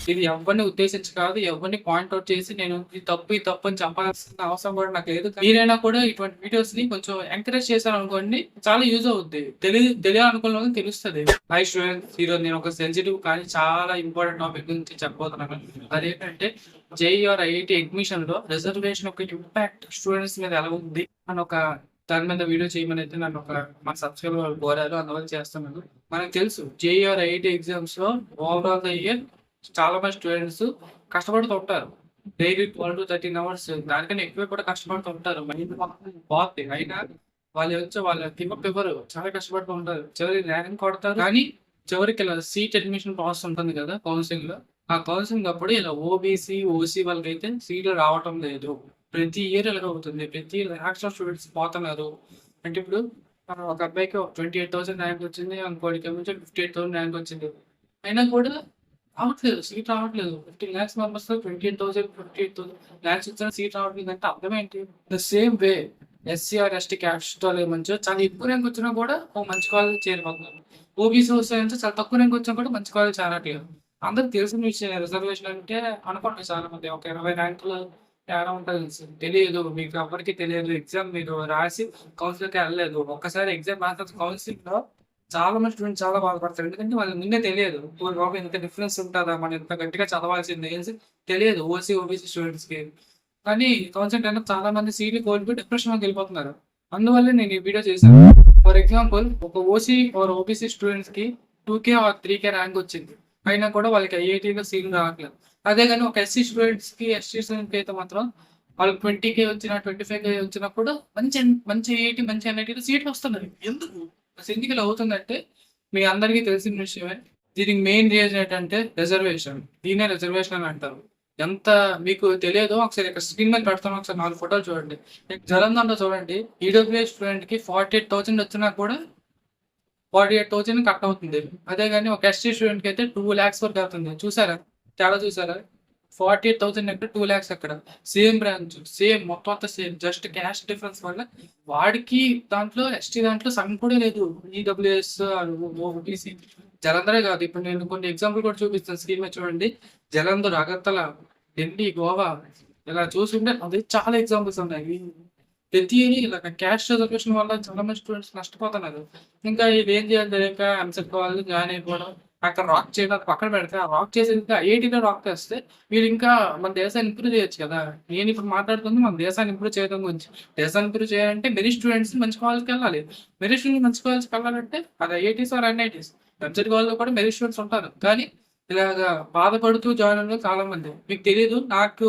ఇది ఎవరిని ఉద్దేశించి కాదు, ఎవరిని పాయింట్ అవుట్ చేసి నేను ఇది తప్పు అని చెప్పాల్సిన అవసరం కూడా నాకు లేదు. మీరైనా కూడా ఇటువంటి వీడియోస్ ని కొంచెం ఎంకరేజ్ చేశారనుకోండి, చాలా యూజ్ అవుద్ది. తెలియాలనుకున్న వాళ్ళకి తెలుస్తది. హై స్టూడెంట్స్, ఈరోజు నేను ఒక సెన్సిటివ్ కానీ చాలా ఇంపార్టెంట్ టాపిక్ గురించి చెప్పబోతున్నాను. అదేంటంటే జేఈ ఆర్ ఐఐటీ అడ్మిషన్ లో రిజర్వేషన్ యొక్క ఇంపాక్ట్ స్టూడెంట్స్ మీద ఎలా ఉంది అని ఒక దాని మీద వీడియో చేయమని అయితే నన్ను మా సబ్స్క్రైబర్ కోరారు. అందువల్ల చేస్తున్నాను. మనకు తెలుసు జేఈ ఆర్ ఐఐటీ ఎగ్జామ్స్ లో ఓవరాల్ ద ఇయర్ చాలా మంది స్టూడెంట్స్ కష్టపడుతూ ఉంటారు. డైలీ 12 to 13 అవర్స్ దానికన్నా ఎక్కువ కూడా కష్టపడుతూ ఉంటారు. మైండ్ పోద్ది. అయినా వాళ్ళ గివప్ ఇవ్వరు. చాలా కష్టపడుతూ ఉంటారు. చివరికి ర్యాంక్ కొడతారు. కానీ చివరికి ఇలా సీట్ అడ్మిషన్ ప్రాసెస్ ఉంటుంది కదా కౌన్సిలింగ్ లో. ఆ కౌన్సిలింగ్ అప్పుడు ఇలా ఓబీసీ, ఓసీ వాళ్ళకైతే సీట్లు రావటం లేదు. ప్రతి ఇయర్ ఇలాగ అవుతుంది. ప్రతి లాక్స్ ఆఫ్ స్టూడెంట్స్ పోతున్నారు. అంటే ఇప్పుడు ఒక అబ్బాయికి 28,000 ర్యాంక్ వచ్చింది. ఇంకోటికి ఏమో 58,000 ర్యాంక్ వచ్చింది. అయినా కూడా రావట్లేదు. సీట్ రావట్లేదు. 15 లాక్స్ మెంబర్స్ 28,000, 58,000 లాక్స్ ఇచ్చిన సీట్ రావట్లేదు అంటే అర్థం ఏంటి? The same way SC are ST caste వాళ్ళు ఏమంచో చాలా ఎక్కువ ర్యాంక్ వచ్చినా కూడా ఓ మంచి కాలేజ్ చేరిపోతున్నారు. ఓబీసీ వస్తే చాలా తక్కువ ర్యాంక్ వచ్చినా కూడా మంచి కాలేజ్ చేరట్లేదు. అందరికి తెలిసిన విషయం రిజర్వేషన్ అంటే అనుకోండి చాలా మంది ఒక 20 ర్యాంకులు తేడా ఉంటుంది. తెలియదు. మీకు ఎవరికీ తెలియదు. ఎగ్జామ్ మీరు రాసి కౌన్సిలింగ్‌కి వెళ్ళలేదు. ఒక్కసారి ఎగ్జామ్ రాసిన తర్వాత కౌన్సిలింగ్‌లో చాలా మంది స్టూడెంట్స్ చాలా బాధపడతారు. ఎందుకంటే వాళ్ళకి ముందే తెలియదు. ఓరి బాబు ఇంత డిఫరెన్స్ ఉంటదా? మనం ఇంత గట్టిగా చదవాల్సింది అనేసి తెలియదు ఓసీ, ఓబీసీ స్టూడెంట్స్‌కి. కానీ కౌన్సిలింగ్ టైంలో చాలా మంది సీట్లు కోల్పోయి డిప్రెషన్‌లోకి వెళ్ళిపోతున్నారు. అందువల్లే నేను ఈ వీడియో చేశాను. ఫర్ ఎగ్జాంపుల్ ఒక ఓసీ ఆర్ ఓబీసీ స్టూడెంట్స్‌కి 2K ఆర్ 3K ర్యాంక్ వచ్చింది. అయినా కూడా వాళ్ళకి ఐఐటీలో సీట్లు రావట్లేదు. అదే గాని ఒక ఎస్సీ స్టూడెంట్స్‌కి, ఎస్టీ స్టూడెంట్స్‌కి అయితే మాత్రం వాళ్ళకి 20K వచ్చినా, 25K వచ్చినా కూడా మంచి మంచి ఐఐటీ, మంచి ఎన్ఐటీలో సీట్లు వస్తున్నాయి. ఎందుకు? అసలు ఎందుకు ఇలా అవుతుందంటే మీ అందరికీ తెలిసిన విషయమే. దీనికి మెయిన్ రీజన్ ఏంటంటే రిజర్వేషన్. దీన్నే రిజర్వేషన్ అని అంటారు. ఎంత మీకు తెలియదో ఒకసారి ఇక్కడ స్క్రీన్ మీద పెడతాను. ఒకసారి 4 ఫోటోలు చూడండి. జలంధర్‌లో చూడండి. ఈడబ్ల్యూఎస్ స్టూడెంట్‌కి 48,000 వచ్చినా కూడా 48,000 కట్ అవుతుంది. అదే గాని ఒక ఎస్టీ స్టూడెంట్‌కి అయితే 2,00,000 వరకు అవుతుంది. చూసారా? తేడా చూసారా? 48,000 ఎక్కడ, 2,00,000 అక్కడ. సేమ్ బ్రాంచ్, సేమ్ మొత్తం అంతా సేమ్. జస్ట్ క్యాస్ట్ డిఫరెన్స్ వల్ల వాడికి దాంట్లో ఎస్టీ దాంట్లో సగం కూడా లేదు. ఈడబ్ల్యూఎస్, ఓబీసీ జలంధరే కాదు. ఇప్పుడు నేను కొన్ని ఎగ్జాంపుల్ కూడా చూపిస్తాను. స్క్రీన్ మీద చూడండి. జలంధర్, అగర్తల, ఢిల్లీ, గోవా ఇలా చూసుంటే అది చాలా ఎగ్జాంపుల్స్ ఉన్నాయి. ప్రతిదీ ఇలాగ క్యాస్ట్ రిజర్వేషన్ వల్ల చాలా మంది స్టూడెంట్స్ నష్టపోతున్నారు. ఇంకా ఇదేం చేయాలో తెలియక ఎంసెట్ వాళ్ళు జాయిన్ అయిపోవడం, అక్కడ రాక్ చేయడం పక్కన పెడితే, ఆ రాక్ చేసి ఇంకా ఐఐటీలో రాక్ చేస్తే వీళ్ళు ఇంకా మన దేశాన్ని ఇంప్రూవ్ చేయొచ్చు కదా! నేను ఇప్పుడు మాట్లాడుతుంది మన దేశాన్ని ఇంప్రూవ్ చేయడం గురించి. దేశాన్ని ఇంప్రూవ్ చేయాలంటే మెరిట్ స్టూడెంట్స్ మంచి కాలేజ్‌కి వెళ్ళాలి. మెరిట్ స్టూడెంట్స్ మంచి కాలేజ్‌కి వెళ్ళాలంటే అది ఐఐటీస్ ఆర్ ఎన్ఐటీస్. ఎంసెట్ కాలేజ్‌లో కూడా మెరిట్ స్టూడెంట్స్ ఉంటారు. కానీ ఇలాగా బాధపడుతూ జాయిన్ అవ్వడం చాలా మంది. మీకు తెలీదు. నాకు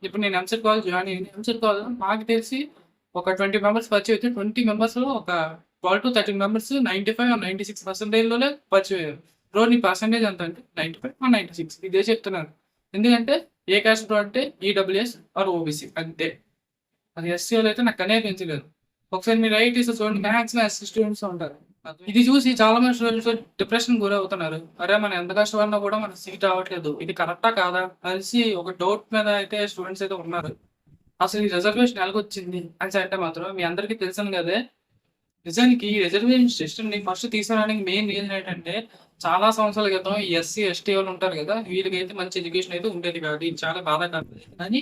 ఇప్పుడు నేను ఎంసెట్ కాలేజ్ జాయిన్ అయ్యాను. ఎంసెట్ కాలేజ్‌లో నాకు తెలిసి ఒక 20 మెంబర్స్ పరిచయం అయితే 20 మెంబర్స్‌లో ఒక 12-13 మెంబర్స్ 95 ఆర్ 96% లోనే పరిచయం అయ్యారు. బ్రో నీ పర్సెంటేజ్ ఎంత అంటే 95 ఆర్ 96 ఇదే చెప్తున్నాను. ఎందుకంటే ఏ క్యాస్ట్ బ్రో అంటే ఈడబ్ల్యూఎస్ ఆర్ ఓబీసీ అంతే. అది ఎస్సీ వాళ్ళు అయితే నాకు కనిపించలేదు. ఒకసారి మీరు ఐఐటీస్‌లో చూడండి మాక్సిమం ఎస్సీ స్టూడెంట్స్ ఉంటారు. ఇది చూసి చాలా మంది స్టూడెంట్స్ డిప్రెషన్‌కి గురవుతున్నారు. అరే! మనం ఎంత కష్టపడినా కూడా మనకు సీట్ రావట్లేదు. ఇది కరెక్టా కాదా? అనేసి ఒక డౌట్ మీద అయితే స్టూడెంట్స్ అయితే ఉన్నారు. అసలు ఈ రిజర్వేషన్ ఎలాగొచ్చింది అనేసి అంటే మాత్రం మీ అందరికీ తెలిసింది కదే. నిజానికి ఈ రిజర్వేషన్ సిస్టమ్‌ని ఫస్ట్ తీసుకురావడానికి మెయిన్ రీజన్ ఏంటంటే, చాలా సంవత్సరాల క్రితం ఈ ఎస్సీ, ఎస్టీ వాళ్ళు ఉంటారు కదా! వీళ్ళకైతే మంచి ఎడ్యుకేషన్ అయితే ఉండేది కాదు. ఇది చాలా బాధాకరం. కానీ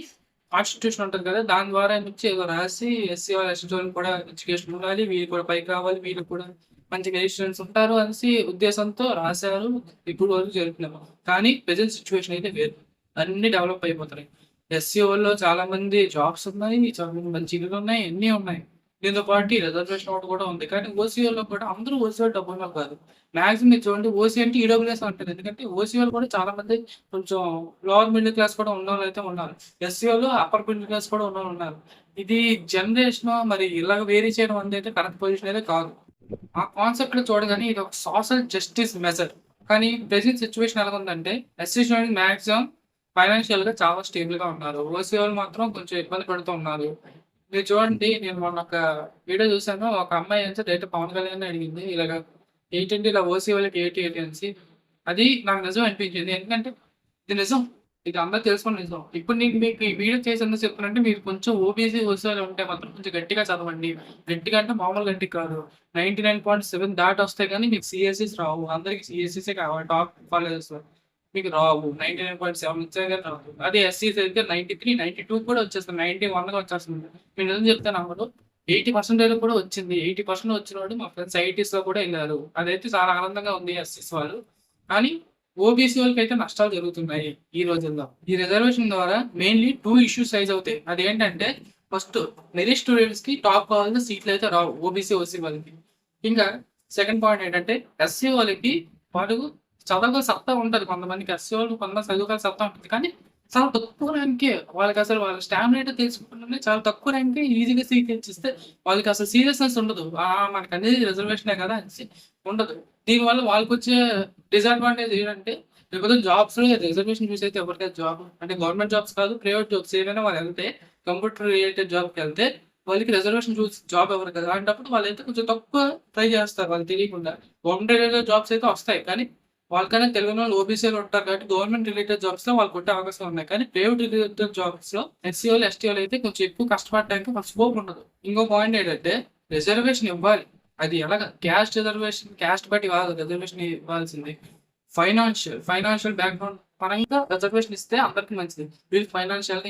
కాన్స్టిట్యూషన్ ఉంటది కదా! దాని ద్వారా నుంచి ఏదో రాసి ఎస్సీ ఆర్ ఎస్టీ వాళ్ళకి కూడా ఎడ్యుకేషన్ ఉండాలి. వీళ్ళు కూడా పైకి రావాలి. వీళ్ళకి కూడా మంచి రెసిడెంట్స్ ఉంటారు అనేసి ఉద్దేశంతో రాశారు. ఇప్పుడు వరకు జరుగుతున్నారు. కానీ ప్రెజెంట్ సిట్యుయేషన్ అయితే వేరు. అన్నీ డెవలప్ అయిపోతున్నాయి. ఎస్సీ వోళ్ళలో చాలా మంది జాబ్స్ ఉన్నాయి. చాలా మంచి ఇల్లులున్నాయి. అన్నీ ఉన్నాయి. దీంతో పాటు ఈ రిజర్వేషన్ ఒకటి కూడా ఉంది. కానీ ఓసీ వాళ్ళు కూడా అందరూ ఓసీ వాళ్ళు డబ్బున్నోళ్ళు కాదు. మాక్సిమం మీరు చూడండి ఓసీ అంటే ఈడబ్ల్యూఎస్ అంటారు. ఎందుకంటే ఓసీ వాళ్ళు కూడా చాలా మంది కొంచెం లోవర్ మిడిల్ క్లాస్ కూడా ఉన్నోళ్ళైతే ఉన్నారు. ఎస్సీ వాళ్ళు అప్పర్ మిడిల్ క్లాస్ కూడా ఉన్నోళ్ళు ఉన్నారు. ఇది జనరేషన్ మరి ఇలాగ వేరీ చేయడం అనేది కరెక్ట్ పొజిషన్ అయితే కాదు. ఆ కాన్సెప్ట్‌లో చూడగానే ఇది ఒక సోషల్ జస్టిస్ మెజర్. కానీ ప్రెజెంట్ సిట్యుయేషన్ ఎలాగుందంటే ఎస్సీ స్టూడెంట్స్ మాక్సిమం ఫైనాన్షియల్‌గా చాలా స్టేబుల్‌గా ఉన్నారు. ఓసీ వాళ్ళు మాత్రం కొంచెం ఇబ్బంది పడుతూ ఉన్నారు. మీరు చూడండి నేను మొన్న ఒక వీడియో చూసాను. ఒక అమ్మాయి అయితే డైరెక్ట్ పవన్ కళ్యాణ్‌ని అడిగింది. ఇలాగ ఏంటంటే ఇలా ఓసీ వాళ్ళకి ఏంటి అనేసి. అది నాకు నిజం అనిపించింది. ఎందుకంటే ఇది నిజం. ఇది అందరూ తెలుసుకున్న నిజం. ఇప్పుడు నేను మీకు ఈ వీడియో చేసి ఎందుకు చెప్తున్నానంటే మీరు కొంచెం ఓబీసీ, ఓసీ వాళ్ళు ఉంటే మాత్రం కొంచెం గట్టిగా చదవండి. గట్టిగా అంటే మామూలు గట్టిగా కాదు. 99.7 దాటొస్తే గాని మీకు సీఎస్‌ఈస్ రావు. అందరికి సీఎస్‌ఈసే కావాలి టాప్ కాలేజెస్‌లో. మీకు రావు. 99.7 వచ్చాయి గాని రావు. అదే ఎస్సీస్ అయితే 93, 92 కూడా వచ్చేస్తుంది. 91 వచ్చేస్తుంది. నేను నిజం చెప్తే నమ్మరు. 80% కూడా వచ్చింది. 80% వచ్చినోడు మా ఫ్రెండ్స్ ఐఐటీస్‌లో కూడా ఎళ్లారు. అదైతే చాలా ఆనందంగా ఉంది ఎస్సీస్ వాళ్ళు. కానీ ఓబీసీ వాళ్ళకైతే నష్టాలు జరుగుతున్నాయి ఈ రోజుల్లో. ఈ రిజర్వేషన్ ద్వారా మెయిన్‌లీ 2 ఇష్యూస్ రైజ్ అవుతాయి. అదేంటంటే ఫస్ట్ మెరిట్ స్టూడెంట్స్‌కి టాప్ కావాల్సిన సీట్లయితే రావు. ఓబీసీ, ఓసీ వాళ్ళకి. ఇంకా సెకండ్ పాయింట్ ఏంటంటే ఎస్సీ వాళ్ళకి వాళ్ళు చదవగల సత్తా ఉంటది. కొంతమందికి ఎస్సీ వాళ్ళు కొంతమంది చదువుగల సత్తా ఉంటది. కానీ చాలా తక్కువ ర్యాంకే. వాళ్ళకసలు వాళ్ళ స్టామినా ఏంటో తెలుసుకోకుండానే చాలా తక్కువ ర్యాంకే ఈజీగా సీట్ ఇచ్చిస్తే వాళ్ళకసలు సీరియస్‌నెస్ ఉండదు. మనకనేది రిజర్వేషనే కదా అనేసి ఉండదు. దీనివల్ల వాళ్ళకొచ్చే డిసడ్వాంటేజ్ ఏంటంటే రేపొద్దున జాబ్స్‌లో రిజర్వేషన్ చూసి అయితే ఎవరికైతే జాబ్ అంటే గవర్నమెంట్ జాబ్స్ కాదు, ప్రైవేట్ జాబ్స్ ఏవైనా వాళ్ళెళ్తే కంప్యూటర్ రిలేటెడ్ జాబ్‌కెళ్తే వాళ్ళకి రిజర్వేషన్ చూసి జాబ్ ఇవ్వరు కదా! అలాంటప్పుడు వాళ్ళైతే కొంచెం తక్కువ ట్రై చేస్తారు వాళ్ళకి తెలియకుండా. గవర్నమెంట్ రిలేటెడ్ జాబ్స్ అయితే వస్తాయి. కానీ వాళ్ళకన్నా తెలియనోళ్ళు ఓబీసీ‌లో ఉంటారు కాబట్టి గవర్నమెంట్ రిలేటెడ్ జాబ్స్‌లో వాళ్ళు కొట్టే అవకాశాలు ఉన్నాయి. కానీ ప్రైవేట్ రిలేటెడ్ జాబ్స్‌లో ఎస్సీ వాళ్ళు, ఎస్టీ వాళ్ళు అయితే కొంచెం ఎక్కువ కష్టపడడానికి వాళ్ళకి స్కోప్ ఉండదు. ఇంకో పాయింట్ ఏంటంటే రిజర్వేషన్ ఇవ్వాలి. అది ఎలాగా క్యాస్ట్ రిజర్వేషన్ క్యాస్ట్ బట్టి కాదు రిజర్వేషన్ ఇవ్వాల్సింది. ఫైనాన్షియల్ బ్యాక్‌గ్రౌండ్ పరంగా రిజర్వేషన్ ఇస్తే అందరికి మంచిది. వీళ్ళకి ఫైనాన్షియల్‌గా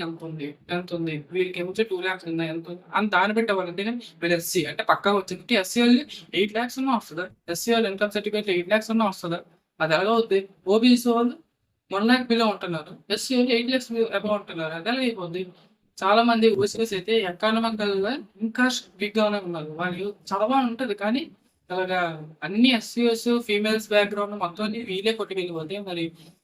ఎంతుంది? వీళ్ళకేమో 2,00,000 ఉందా? ఎంతుంది? అని దాన్ని బట్టి ఇవ్వాలి. అంతేగాని వీళ్ళు ఎస్సీ అంటే పక్కా వచ్చింది. ఎస్సీ వాళ్ళకి 8,00,000 ఉన్నా వస్తదా? ఎస్సీ వాళ్ళ ఇన్‌కమ్ సర్టిఫికేట్‌లో 8,00,000 ఉన్నా వస్తదా? అది ఎలాగ అవుద్ది? ఓబీసీ వాళ్ళు 1,00,000 బిలో ఉంటున్నారు. ఎస్సీ వాళ్ళు 8,00,000 అబోవ్ ఉంటున్నారు. అది ఎలాగ అయిపోద్ది? చాలా మంది ఓసీస్ అయితే ఎకానమికల్‌గా ఇంకా వీక్‌గానే ఉన్నారు. వాళ్ళు చదవాలని ఉంటది. కానీ అలాగా అన్ని ఎస్సీఎస్ ఫీమేల్స్ బ్యాక్‌గ్రౌండ్ మొత్తం అన్ని వీళ్ళే కొట్టుకెళ్ళిపోతే మరి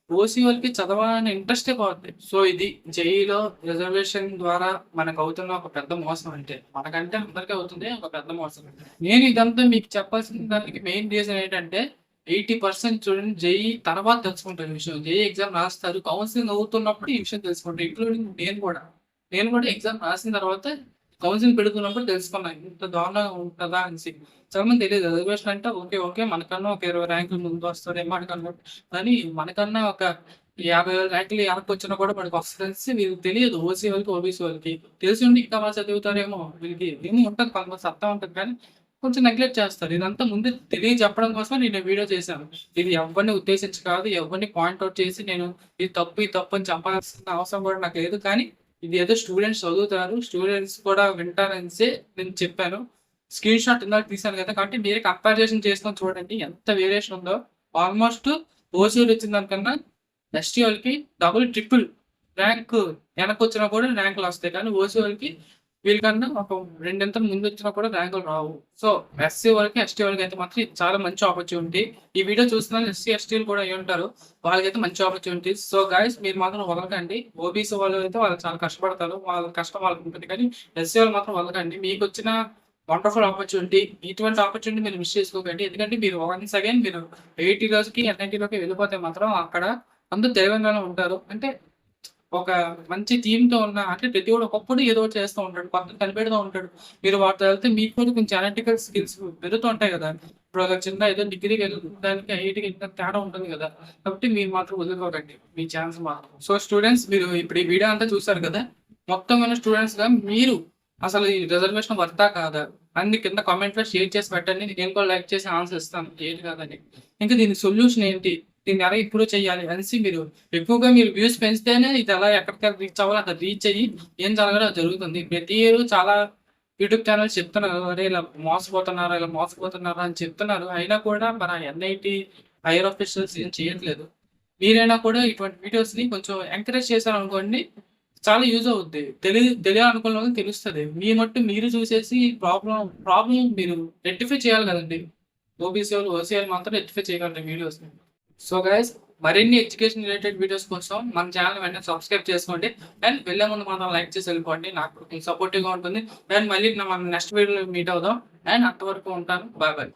ఓసీ వాళ్ళకి చదవాలనే ఇంట్రెస్టే పోద్ది. సో ఇది జేఈలో రిజర్వేషన్ ద్వారా మనకవుతున్న ఒక పెద్ద మోసం అంటే. మనకంటే అందరికీ అవుతుంది ఒక పెద్ద మోసం. నేను ఇదంతా మీకు చెప్పాల్సిన దానికి మెయిన్ రీజన్ ఏంటంటే 80% చూడండి జేఈ తర్వాత తెలుసుకుంటారు ఈ విషయం. జేఈ ఎగ్జామ్ రాస్తారు. కౌన్సెలింగ్ అవుతున్నప్పుడు ఈ విషయం తెలుసుకుంటారు. ఇంక్లూడింగ్ నేను కూడా. నేను కూడా ఎగ్జామ్ రాసిన తర్వాత కౌన్సెలింగ్ పెడుతున్నప్పుడు తెలుసుకున్నా. ఇంత దారుణంగా ఉంటదా అనేసి. చాలా మంది తెలీదు. రిజర్వేషన్ అంటే ఓకే. మనకన్నా ఒక 20 ర్యాంకులు ముందు వస్తాడేమో కానీ మనకన్నా ఒక 50,000 ర్యాంకులు వెనక్కొచ్చినా కూడా మనకొస్తదనేసి వీళ్ళకి తెలియదు. ఓసీ వాళ్ళకి, ఓబీసీ వాళ్ళకి. తెలిసి ఉండి ఇంకా బాగా చదువుతారేమో వీళ్ళకి ఏమో ఉంటది కొంతమంది సత్తా ఉంటది కానీ కొంచెం నెగ్లెక్ట్ చేస్తారు. ఇదంతా ముందు తెలియజెప్పడం కోసం నేను ఈ వీడియో చేశాను. ఇది ఎవ్వరిని ఉద్దేశించి కాదు. ఎవరిని పాయింట్ ఔట్ చేసి నేను ఇది తప్పు అని చెప్పాల్సిన అవసరం కూడా నాకు లేదు. కానీ ఇది ఏదో స్టూడెంట్స్ చదువుతారు. స్టూడెంట్స్ కూడా వింటారనేసే నేను చెప్పాను. స్క్రీన్ షాట్ ఇందాక తీశాను కదా! కాబట్టి మీరే కంపారిజన్ చేసుకొని చూడండి ఎంత వేరియేషన్ ఉందో. ఆల్మోస్ట్ ఓసీలు వచ్చిన దానికన్నా ఎస్టీ వాళ్ళకి డబుల్, ట్రిపుల్ ర్యాంక్ వెనకొచ్చినా కూడా ర్యాంకులొస్తాయి. కానీ ఓసీ వాళ్ళకి వీళ్ళకన్నా ఒక రెండింతలు ముందొచ్చినా కూడా ర్యాంకులు రావు. సో ఎస్సీ వాళ్ళకి, ఎస్టీ వాళ్ళకైతే మాత్రం ఇది చాలా మంచి ఆపర్చునిటీ. ఈ వీడియో చూస్తున్న ఎస్సీ, ఎస్టీలు కూడా అయ్యుంటారు. వాళ్ళకైతే మంచి ఆపర్చునిటీస్. సో గైస్ మీరు మాత్రం వదలకండి. ఓబీసీ వాళ్ళు అయితే వాళ్ళు చాలా కష్టపడతారు. వాళ్ళ కష్టం వాళ్ళకుంటది. కానీ ఎస్సీ వాళ్ళు మాత్రం వదలకండి. మీకొచ్చిన వండర్‌ఫుల్ ఆపర్చునిటీ. ఇటువంటి ఆపర్చునిటీ మీరు మిస్ చేసుకోకండి. ఎందుకంటే మీరు వన్స్ అగైన్ మీరు 80లోకి, ఎన్‌ఐటీలోకి వెళ్ళిపోతే మాత్రం అక్కడ అందరూ తెలివైనోళ్ళే ఉంటారు. అంటే ఒక మంచి టీమ్‌తో ఉన్న అంటే ప్రతివోడు ఒకప్పుడు ఏదో ఒకటి చేస్తూ ఉంటాడు. కొత్తది కనిపెడుతూ ఉంటాడు. మీరు వాటితో వెళ్తే మీకు కూడా కొంచెం అనలిటికల్ స్కిల్స్ పెరుగుతూ ఉంటాయి కదా! ఇప్పుడు ఒక చిన్న ఏదో డిగ్రీకి వెళ్ళడానికి ఐఐటీకి ఇంత తేడా ఉంటుంది కదా! కాబట్టి మీరు మాత్రం వదులుకోకండి. మీ ఛాన్స్ మాత్రం. సో స్టూడెంట్స్ మీరు ఇప్పుడు ఈ వీడియో అంతా చూసారు కదా! మొత్తం విన్న స్టూడెంట్స్‌గా మీరు అసలు ఈ రిజర్వేషన్ వర్తా కాదా? అని కింద కామెంట్‌లో షేర్ చేసి పెట్టండి. నేను కూడా లైక్ చేసి ఆన్సర్ ఇస్తాను. ఏది కాదని. ఇంకా దీనికి సొల్యూషన్ ఏంటి? దీన్ని ఎలా ఇంప్రూవ్ చేయాలి అనేసి మీరు ఎక్కువగా మీరు వ్యూస్ పెంచితేనే ఇది ఎలా ఎక్కడికి రీచ్ అవ్వాలో అక్కడ రీచ్ అయ్యి ఏం జరగాలో అది జరుగుతుంది. ప్రతి ఇయర్ చాలా యూట్యూబ్ ఛానల్స్ చెప్తున్నారు. అరే ఇలా మోసపోతున్నారా అని చెప్తున్నారు. అయినా కూడా మన ఎన్ఐటీ హైయర్ ఆఫీసర్స్ ఏం చేయట్లేదు. మీరైనా కూడా ఇటువంటి వీడియోస్‌ని కొంచెం ఎంకరేజ్ చేశారనుకోండి చాలా యూజ్ అవుద్ది. తెలియాలనుకున్న వాళ్ళకి తెలుస్తది. మీ మట్టు మీరు చూసేసి ప్రాబ్లమ్ మీరు రెక్టిఫై చేయాలి కదండీ! ఓబీసీ వాళ్ళు, ఓసీ వాళ్ళు మాత్రం రెక్టిఫై చేయగలరు వీడియోస్‌ని. సో గైస్ మరిన్ని ఎడ్యుకేషన్ రిలేటెడ్ వీడియోస్ కోసం మన ఛానల్ వెంటనే సబ్స్క్రైబ్ చేసుకోండి. అండ్ వెళ్ళే ముందు మాత్రం లైక్ చేసి వెళ్ళిపోండి. నాకు కొంచెం సపోర్టివ్‌గా ఉంటుంది. అండ్ మళ్ళీ మనం నెక్స్ట్ వీడియోలో మీట్ అవుదాం. అండ్ అంతవరకు ఉంటాను. బాయ్.